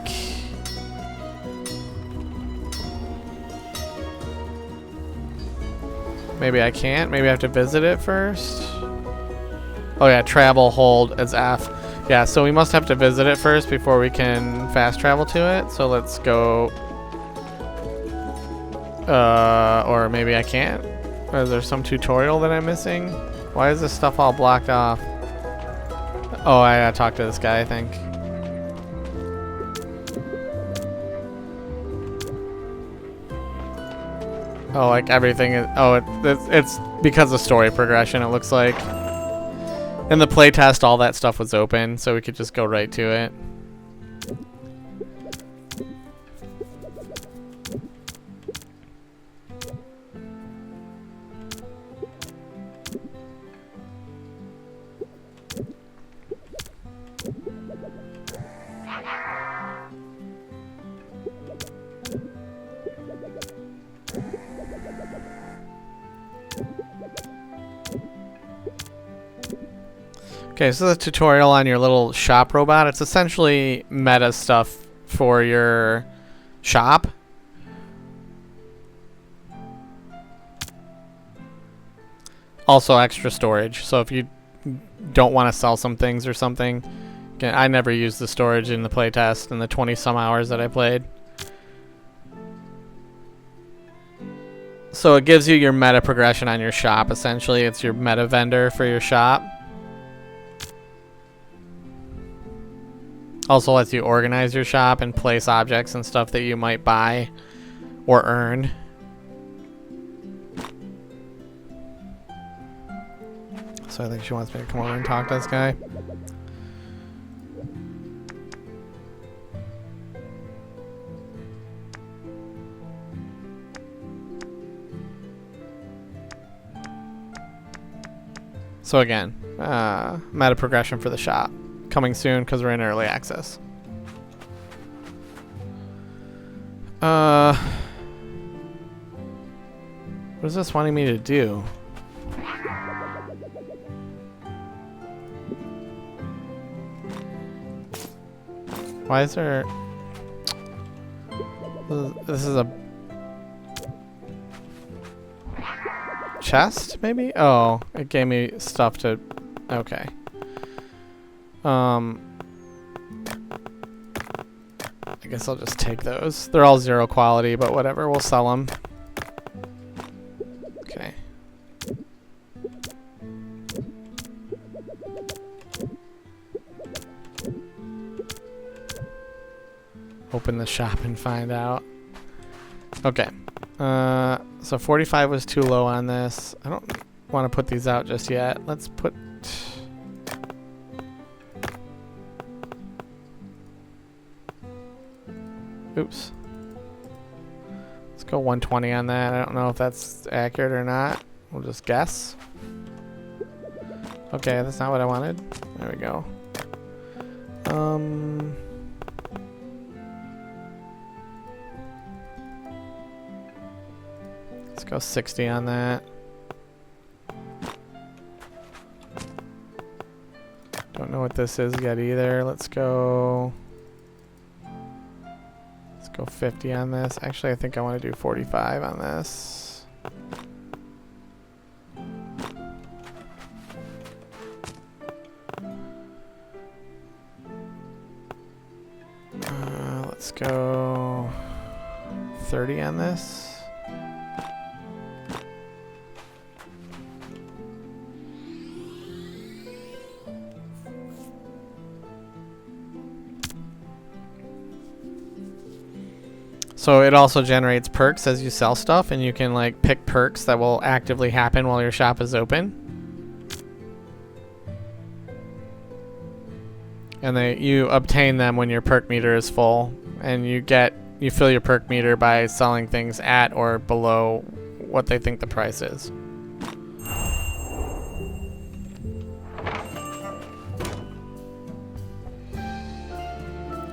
[SPEAKER 1] Maybe I can't. Maybe I have to visit it first. Oh yeah, travel, hold as F. Yeah, so we must have to visit it first before we can fast travel to it. So let's go. Or maybe I can't. Or is there some tutorial that I'm missing? Why is this stuff all blocked off? Oh, I gotta talk to this guy, I think. Oh, like everything is... Oh, it's because of story progression, it looks like. In the playtest, all that stuff was open, so we could just go right to it. Okay, so the tutorial on your little shop robot, it's essentially meta stuff for your shop. Also extra storage. So if you don't want to sell some things or something, again, I never used the storage in the playtest in the 20 some hours that I played. So it gives you your meta progression on your shop. Essentially, it's your meta vendor for your shop. Also lets you organize your shop and place objects and stuff that you might buy or earn. So I think she wants me to come over and talk to this guy. So again, meta progression for the shop. Coming soon because we're in early access. What is this wanting me to do? Why is there... This is a... chest, maybe? Oh, it gave me stuff to... Okay. I guess I'll just take those. They're all 0 quality, but whatever, we'll sell them. Okay. Open the shop and find out. Okay. So 45 was too low on this. I don't want to put these out just yet. Let's put... Oops. Let's go 120 on that. I don't know if that's accurate or not. We'll just guess. Okay, that's not what I wanted. There we go. Let's go 60 on that. Don't know what this is yet either. Let's go 50 on this. Actually, I think I want to do 45 on this. Let's go 30 on this. So it also generates perks as you sell stuff, and you can like pick perks that will actively happen while your shop is open. And you obtain them when your perk meter is full, and you fill your perk meter by selling things at or below what they think the price is.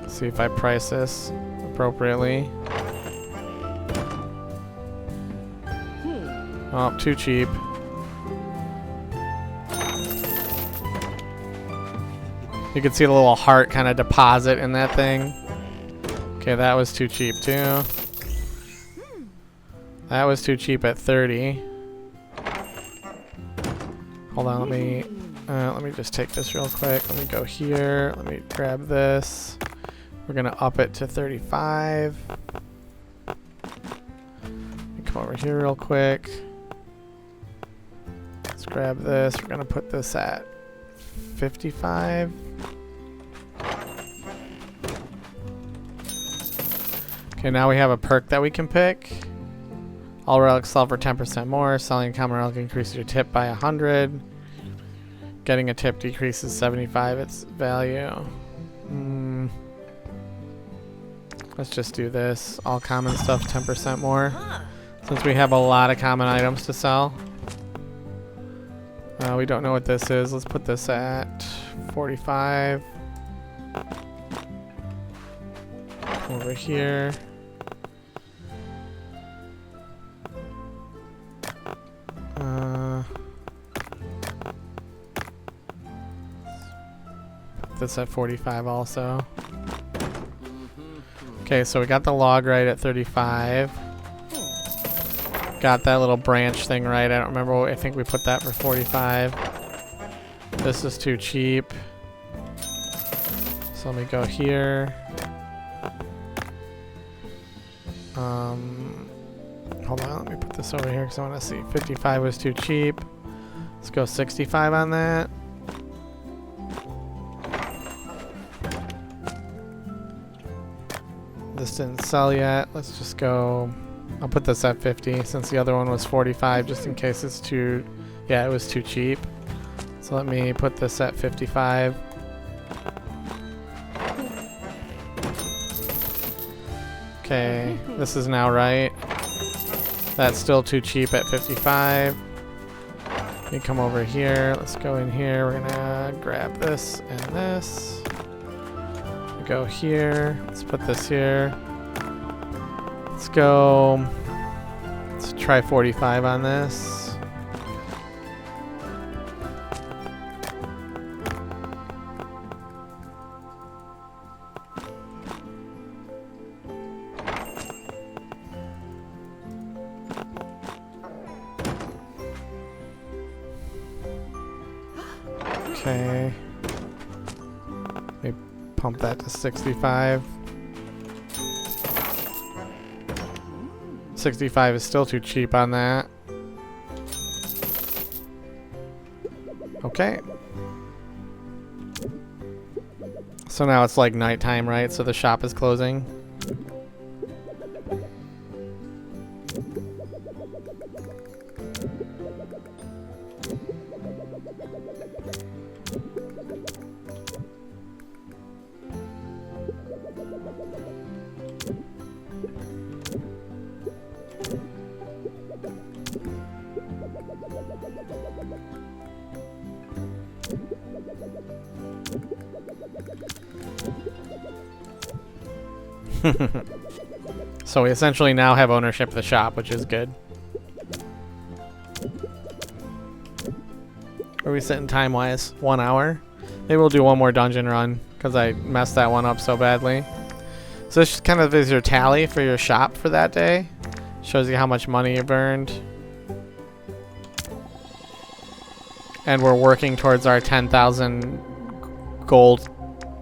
[SPEAKER 1] See if I price this appropriately. Oh, too cheap. You can see the little heart kind of deposit in that thing. Okay, that was too cheap too. That was too cheap at 30. Hold on, let me just take this real quick. Let me go here. Let me grab this. We're gonna up it to 35. Let me come over here real quick. Let's grab this. We're gonna put this at 55. Okay, now we have a perk that we can pick. All relics sell for 10% more. Selling a common relic increases your tip by 100. Getting a tip decreases 75 its value. Let's just do this. All common stuff 10% more. Since we have a lot of common items to sell. We don't know what this is. Let's put this at 45. Over here. Put this at 45 also. Okay, so we got the log right at 35. Got that little branch thing right. I don't remember. I think we put that for 45. This is too cheap. So let me go here. Hold on, let me put this over here because I want to see. 55 was too cheap. Let's go 65 on that. This didn't sell yet. Let's just go. I'll put this at 50 since the other one was 45 just in case it's too. Yeah, it was too cheap. So let me put this at 55. Okay, this is now right. That's still too cheap at 55. Let me come over here. Let's go in here. We're gonna grab this and this. Go here. Let's put this here. Let's go. Let's try 45 on this. Okay. Let me pump that to 65. 65 is still too cheap on that. Okay. So now it's like nighttime, right? So the shop is closing. So we essentially now have ownership of the shop, which is good. Where are we sitting time-wise? 1 hour? Maybe we'll do one more dungeon run, because I messed that one up so badly. So this kind of is your tally for your shop for that day. Shows you how much money you've earned. And we're working towards our 10,000 gold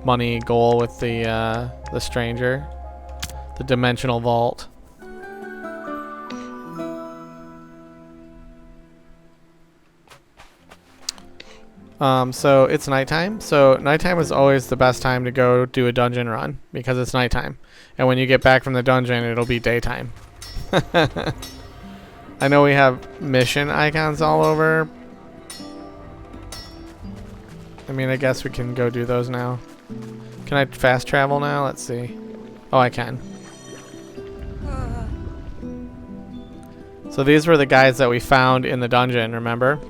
[SPEAKER 1] money goal with the stranger. The dimensional vault. So it's nighttime. So nighttime is always the best time to go do a dungeon run because it's nighttime. And when you get back from the dungeon, it'll be daytime. I know we have mission icons all over. I mean, I guess we can go do those now. Can I fast travel now? Let's see. Oh, I can. So these were the guys that we found in the dungeon, remember?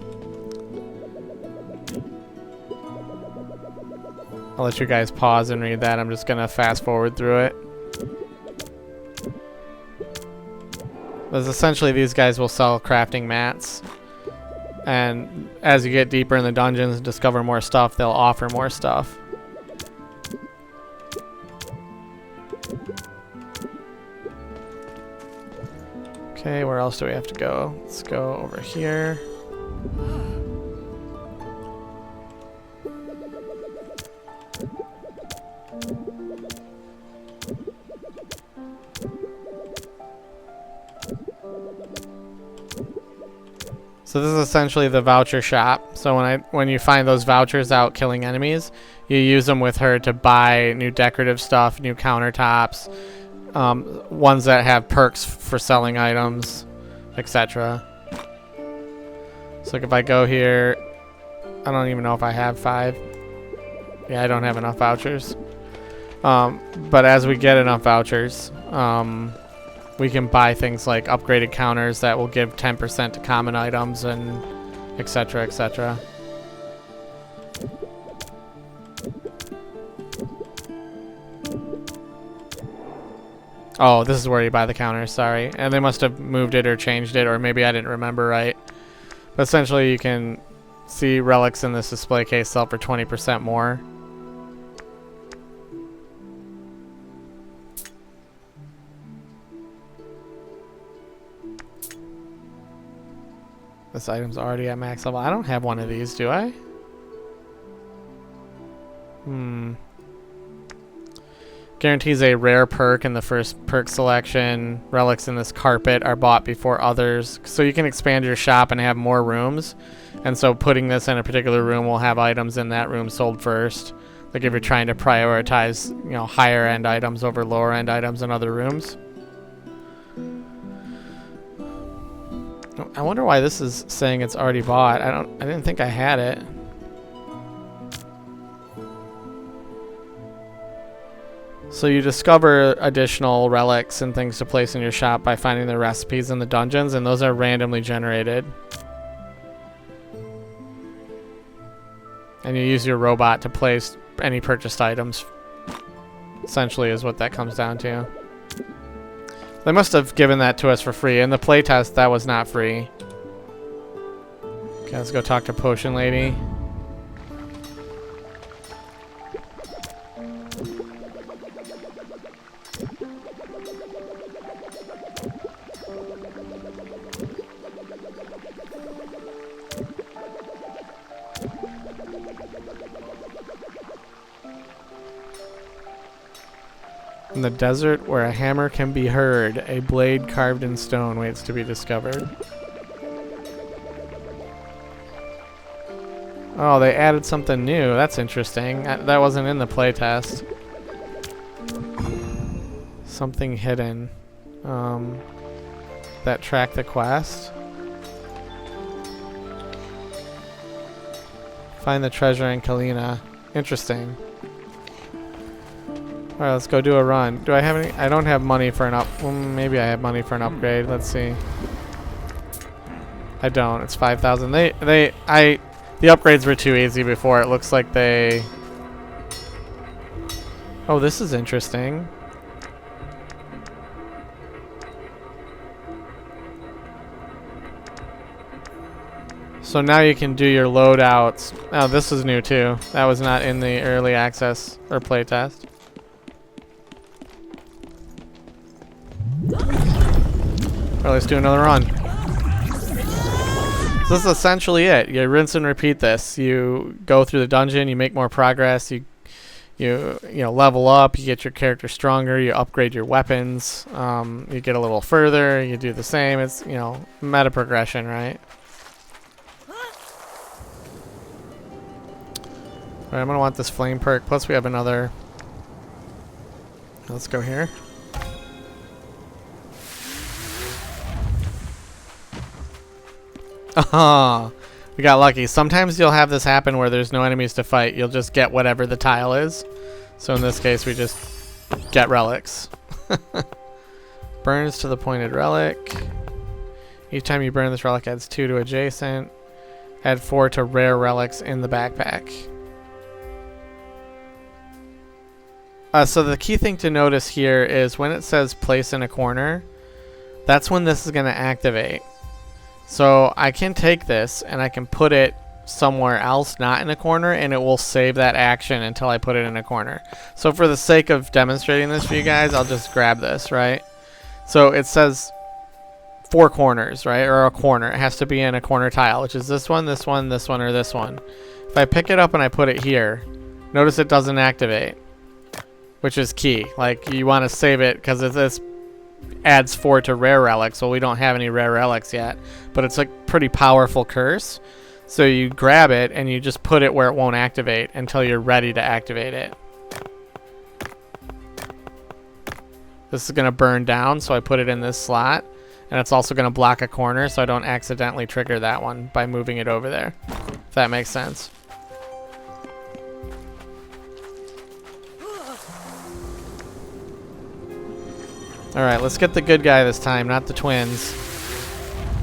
[SPEAKER 1] I'll let you guys pause and read that. I'm just gonna fast forward through it. But essentially these guys will sell crafting mats. And as you get deeper in the dungeons and discover more stuff, they'll offer more stuff. Okay, where else do we have to go? Let's go over here. So this is essentially the voucher shop. So when you find those vouchers out killing enemies, you use them with her to buy new decorative stuff, new countertops, ones that have perks for selling items, etc. So like if I go here, I don't even know if I have 5. Yeah, I don't have enough vouchers. But as we get enough vouchers, we can buy things like upgraded counters that will give 10% to common items and etc, etc. Oh, this is where you buy the counters, sorry. And they must have moved it or changed it, or maybe I didn't remember right. But essentially you can see relics in this display case sell for 20% more. This item's already at max level. I don't have one of these, do I? Guarantees a rare perk in the first perk selection. Relics in this carpet are bought before others. So you can expand your shop and have more rooms. And so putting this in a particular room will have items in that room sold first. Like if you're trying to prioritize, you know, higher end items over lower end items in other rooms. I wonder why this is saying it's already bought. I didn't think I had it. So you discover additional relics and things to place in your shop by finding the recipes in the dungeons, and those are randomly generated. And you use your robot to place any purchased items, essentially is what that comes down to. They must have given that to us for free. In the playtest, that was not free. Okay, let's go talk to Potion Lady. In the desert where a hammer can be heard, a blade carved in stone waits to be discovered. Oh, they added something new. That's interesting. That wasn't in the playtest. Something hidden. That track the quest. Find the treasure in Kalina. Interesting. Alright, let's go do a run. Do I have any? I don't have money for an well, maybe I have money for an upgrade. Let's see. I don't. It's 5,000. The upgrades were too easy before. It looks like they... Oh, this is interesting. So now you can do your loadouts. Oh, this is new too. That was not in the early access or playtest. Well, let's do another run. So this is essentially it. You rinse and repeat this. You go through the dungeon, you make more progress, you level up, you get your character stronger, you upgrade your weapons, you get a little further, you do the same. It's, meta progression, right? Alright, I'm gonna want this flame perk, plus we have another. Let's go here. Oh, we got lucky. Sometimes you'll have this happen where there's no enemies to fight. You'll just get whatever the tile is. So in this case, we just get relics. Burns to the pointed relic. Each time you burn this relic adds 2 to adjacent. Add 4 to rare relics in the backpack. So the key thing to notice here is when it says place in a corner, that's when this is going to activate. So I can take this and I can put it somewhere else, not in a corner, and it will save that action until I put it in a corner. So for the sake of demonstrating this for you guys, I'll just grab this, right? So it says 4 corners, right? Or a corner. It has to be in a corner tile, which is this one, this one, this one, or this one. If I pick it up and I put it here, notice it doesn't activate, which is key. Like, you want to save it because if this adds 4 to rare relics. Well, we don't have any rare relics yet, but it's a pretty powerful curse. So you grab it and you just put it where it won't activate until you're ready to activate it. This is going to burn down, so I put it in this slot, and it's also going to block a corner so I don't accidentally trigger that one by moving it over there, if that makes sense. Alright, let's get the good guy this time, not the twins.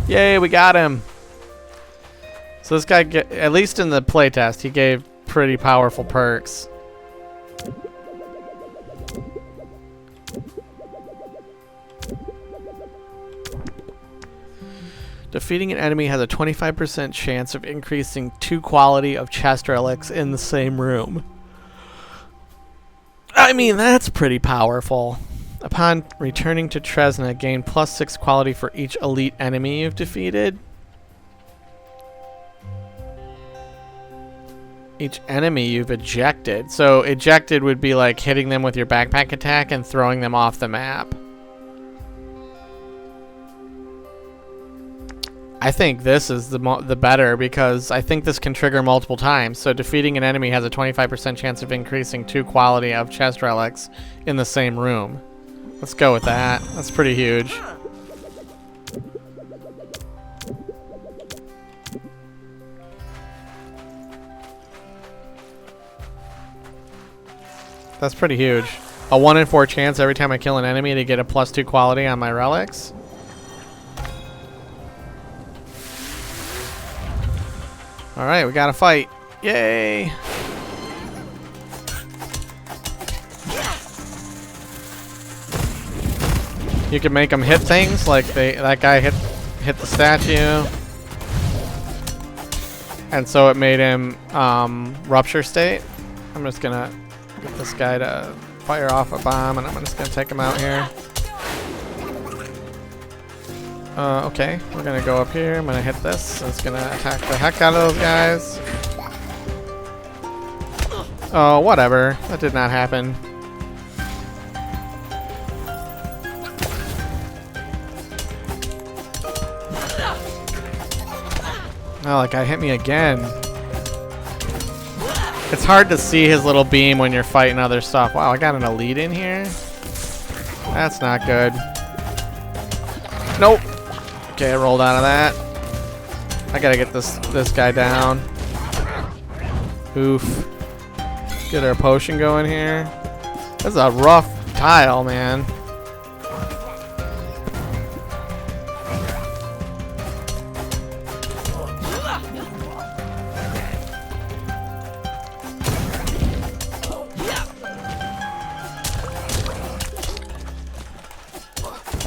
[SPEAKER 1] Yay, we got him! So this guy, at least in the playtest, he gave pretty powerful perks. Defeating an enemy has a 25% chance of increasing 2 quality of chest relics in the same room. I mean, that's pretty powerful. Upon returning to Tresna, gain +6 quality for each elite enemy you've defeated. Each enemy you've ejected. So ejected would be like hitting them with your backpack attack and throwing them off the map. I think this is the better because I think this can trigger multiple times. So defeating an enemy has a 25% chance of increasing 2 quality of chest relics in the same room. Let's go with that. That's pretty huge. That's pretty huge. A 1 in 4 chance every time I kill an enemy to get a +2 quality on my relics. Alright, we got a fight. Yay! You can make them hit things, like that guy hit the statue. And so it made him rupture state. I'm just gonna get this guy to fire off a bomb and I'm just gonna take him out here. Okay, we're gonna go up here. I'm gonna hit this. It's gonna attack the heck out of those guys. Oh, whatever. That did not happen. Oh, that guy hit me again. It's hard to see his little beam when you're fighting other stuff. Wow, I got an elite in here? That's not good. Nope. Okay, I rolled out of that. I gotta get this guy down. Oof. Get our potion going here. This is a rough tile, man.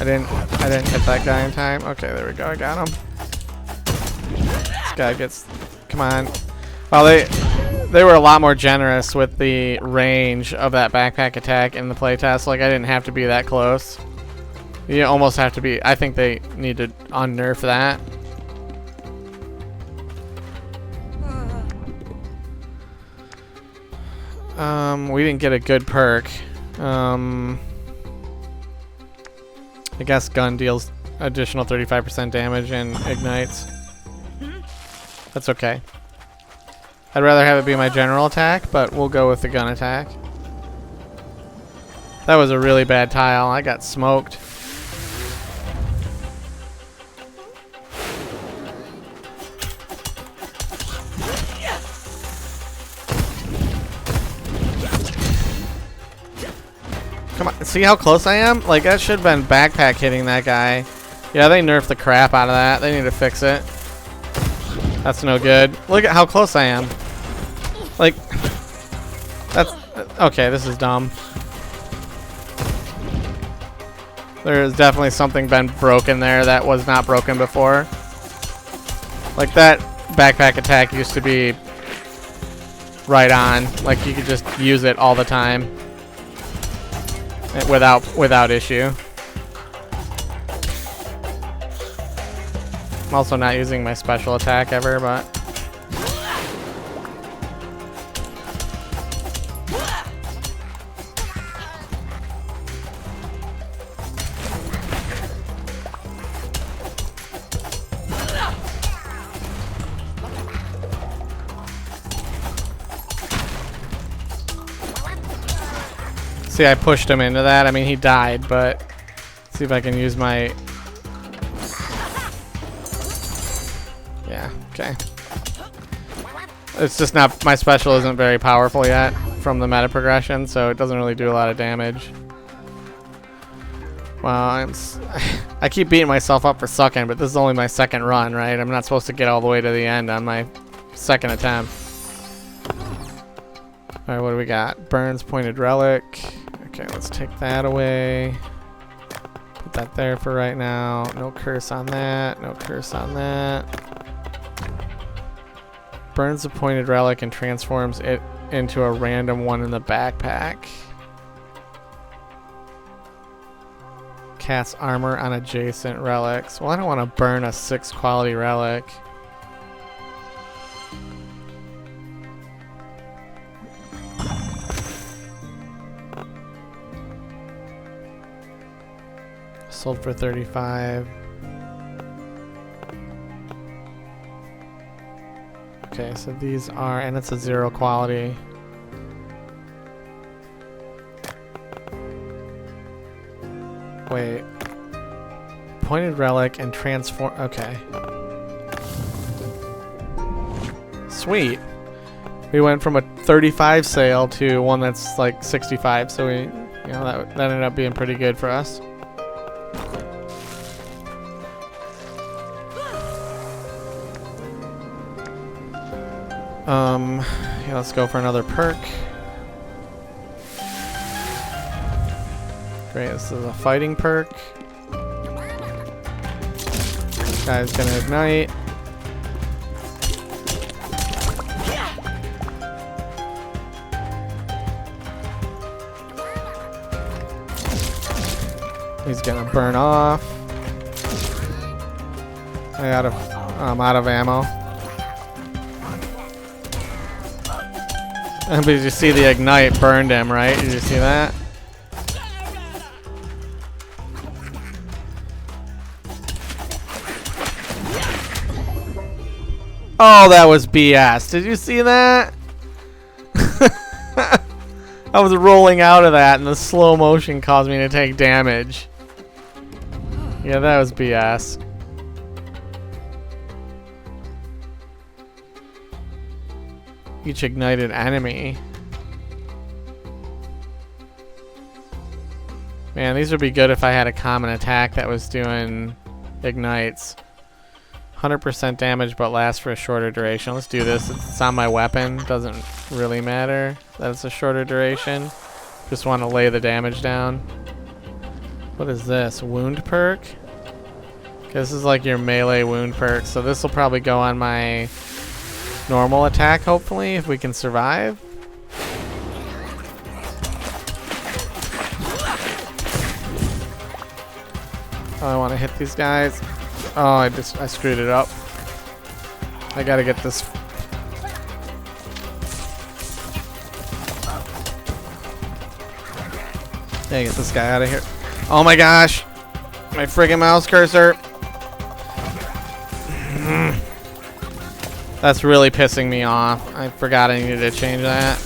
[SPEAKER 1] I didn't hit that guy in time. Okay, there we go. I got him. This guy gets... Come on. Well, they were a lot more generous with the range of that backpack attack in the playtest. Like, I didn't have to be that close. You almost have to be... I think they need to unnerf that. We didn't get a good perk. I guess gun deals additional 35% damage and ignites. That's okay. I'd rather have it be my general attack, but we'll go with the gun attack. That was a really bad tile. I got smoked. Come on, see how close I am? Like, that should have been backpack hitting that guy. Yeah, they nerfed the crap out of that. They need to fix it. That's no good. Look at how close I am. Like, that's... Okay, this is dumb. There is definitely something been broken there that was not broken before. Like, that backpack attack used to be right on. Like, you could just use it all the time. Without issue. I'm also not using my special attack ever, but see, I pushed him into that. I mean, he died, but see if I can use my... Yeah, okay. It's just not... My special isn't very powerful yet from the meta progression, so it doesn't really do a lot of damage. Well, I keep beating myself up for sucking, but this is only my second run, right? I'm not supposed to get all the way to the end on my second attempt. Alright, what do we got? Burns Pointed Relic. Okay, let's take that away. Put that there for right now. No curse on that. No curse on that. Burns the Pointed Relic and transforms it into a random one in the backpack. Casts armor on adjacent relics. Well, I don't want to burn a 6 quality relic. Sold for 35. Okay, so these are, and it's a 0 quality. Wait. Pointed relic and transform. Okay. Sweet. We went from a 35 sale to one that's like 65, so we, that ended up being pretty good for us. Yeah, let's go for another perk. Great, this is a fighting perk. This guy's gonna ignite. He's gonna burn off. I'm out of ammo. But did you see the ignite burned him, right? Did you see that? Oh, that was BS. Did you see that? I was rolling out of that and the slow motion caused me to take damage. Yeah, that was BS. Each ignited enemy. Man, these would be good if I had a common attack that was doing ignites. 100% damage but lasts for a shorter duration. Let's do this. It's on my weapon. Doesn't really matter that it's a shorter duration. Just want to lay the damage down. What is this? Wound perk? Okay, this is like your melee wound perk. So this will probably go on my normal attack, hopefully, if we can survive. Oh, I want to hit these guys. Oh, I screwed it up. I gotta get this. Yeah, get this guy out of here. Oh my gosh! My friggin' mouse cursor. That's really pissing me off. I forgot I needed to change that.